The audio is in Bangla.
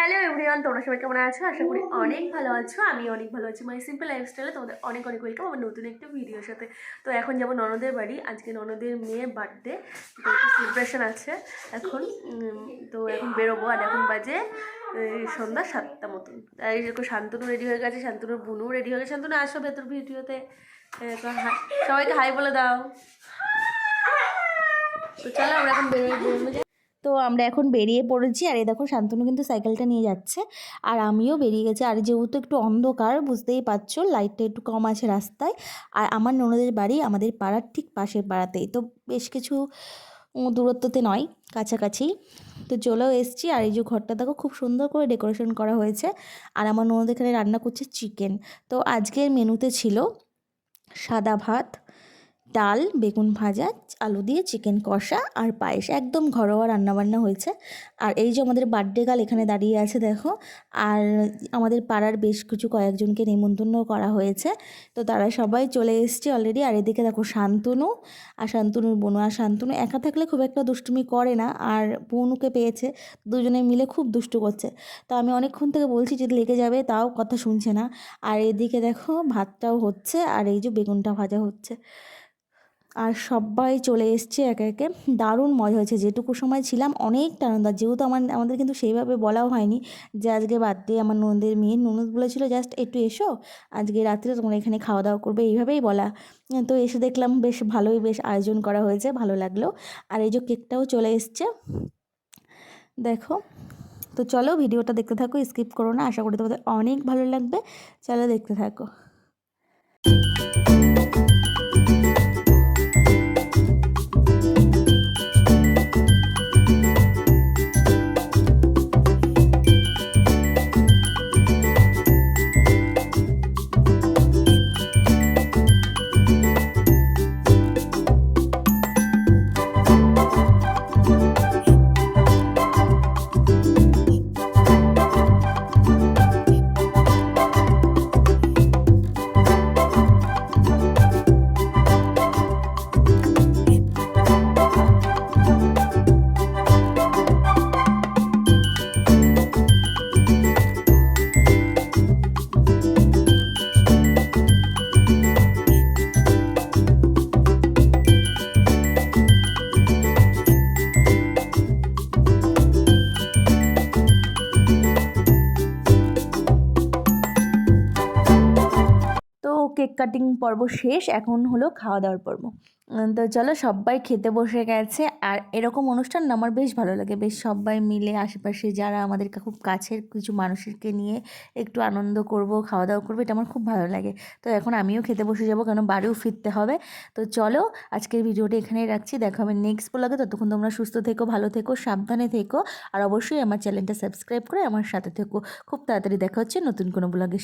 হ্যালো এভরিওয়ান, তোমরা সবাই কেমন আছো? আশা করি অনেক ভালো আছো। আমি অনেক ভালো আছি। মাই সিম্পল লাইফস্টাইলে তোমাদের অনেক অনেক ওয়েলকাম আমার নতুন একটা ভিডিওর সাথে। তো এখন যাবো ননদের বাড়ি। আজকে ননদের মেয়ের বার্থডে, তো একটু সেলিব্রেশন আছে এখন। তো এখন বেরোবো, আর এখন বাজে সন্ধ্যা 7টা মতন। আর এই দেখো শান্তনু রেডি হয়ে গেছে, শান্তনুর বুনু রেডি হয়ে গেছে। শান্তনু আসো ভেতর ভিডিওতে, সবাইকে হাই বলে দাও। তো চলো আমরা এখন বেরোবো। তো আমরা এখন বেরিয়ে পড়েছি। আর এই দেখো শান্তনু কিন্তু সাইকেলটা নিয়ে যাচ্ছে, আর আমিও বেরিয়ে গেছি। আর যেহেতু একটু অন্ধকার, বুঝতেই পারছো, লাইটটা একটু কম আছে রাস্তায়। আর আমার ননদের বাড়ি আমাদের পাড়ার ঠিক পাশের পাড়াতেই, তো বেশ কিছু দূরত্বতে নয়, কাছাকাছি। তো চলেও এসছি। আর এই যে ঘরটা দেখো, খুব সুন্দর করে ডেকোরেশন করা হয়েছে। আর আমার ননদ এখানে রান্না করছে চিকেন। তো আজকের মেনুতে ছিল সাদা ভাত, ডাল, বেগুন ভাজা, আলু দিয়ে চিকেন কষা আর পায়েস। একদম ঘরোয়া রান্নাবান্না হয়েছে। আর এই যে আমাদের বার্থডে গার্ল এখানে দাঁড়িয়ে আছে দেখো। আর আমাদের পাড়ার বেশ কিছু কয়েকজনকে নিমন্ত্রণ করা হয়েছে, তো তারা সবাই চলে এসছে অলরেডি। আর এদিকে দেখো শান্তনু আর শান্তনুর বোনু। আর শান্তনু একা থাকলে খুব একটা দুষ্টুমি করে না, আর বোনুকে পেয়েছে, দুজনে মিলে খুব দুষ্টু করছে। তো আমি অনেকক্ষণ থেকে বলছি যে লেগে যাবে, তাও কথা শুনছে না। আর এদিকে দেখো ভাতটাও হচ্ছে, আর এই যে বেগুনটা ভাজা হচ্ছে। আর সবাই চলে এসছে একে একে। দারুণ মজা হয়েছে, যেটুকু সময় ছিলাম অনেকটা আনন্দ। যেহেতু আমাদের কিন্তু সেইভাবে বলাও হয়নি যে আজকে বার্থডে আমার ননদের মেয়ের। ননদ বলেছিল জাস্ট একটু এসো, আজকে রাত্রে তোমরা এখানে খাওয়া দাওয়া করবে, এইভাবেই বলা। তো এসে দেখলাম বেশ ভালোই, বেশ আয়োজন করা হয়েছে, ভালো লাগলো। আর এই যে কেকটাও চলে এসছে দেখো। তো চলো ভিডিওটা দেখতে থাকো, স্কিপ করো না, আশা করি তোমাদের অনেক ভালো লাগবে। চলো দেখতে থাকো। তো কেক কাটিং পর্ব শেষ, এখন হলো খাওয়া দাওয়ার পর্ব। তো চলো সবাই খেতে বসে গেছে। আর এরকম অনুষ্ঠান না আমার বেশ ভালো লাগে, বেশ সবাই মিলে আশেপাশে যারা আমাদের খুব কাছের কিছু মানুষকে নিয়ে একটু আনন্দ করব, খাওয়া দাওয়া করবো, এটা আমার খুব ভালো লাগে। তো এখন আমিও খেতে বসে যাব, কারণ বাড়িও ফিরতে হবে। তো চলো আজকের ভিডিওটা এখানেই রাখছি, দেখা হবে নেক্সট ব্লগে। ততক্ষণ তোমরা সুস্থ থেকো, ভালো থেকো, সাবধানে থেকো। আর অবশ্যই আমার চ্যানেলটা সাবস্ক্রাইব করে আমার সাথে থেকো। খুব তাড়াতাড়ি দেখা হচ্ছে নতুন কোনো ব্লগে।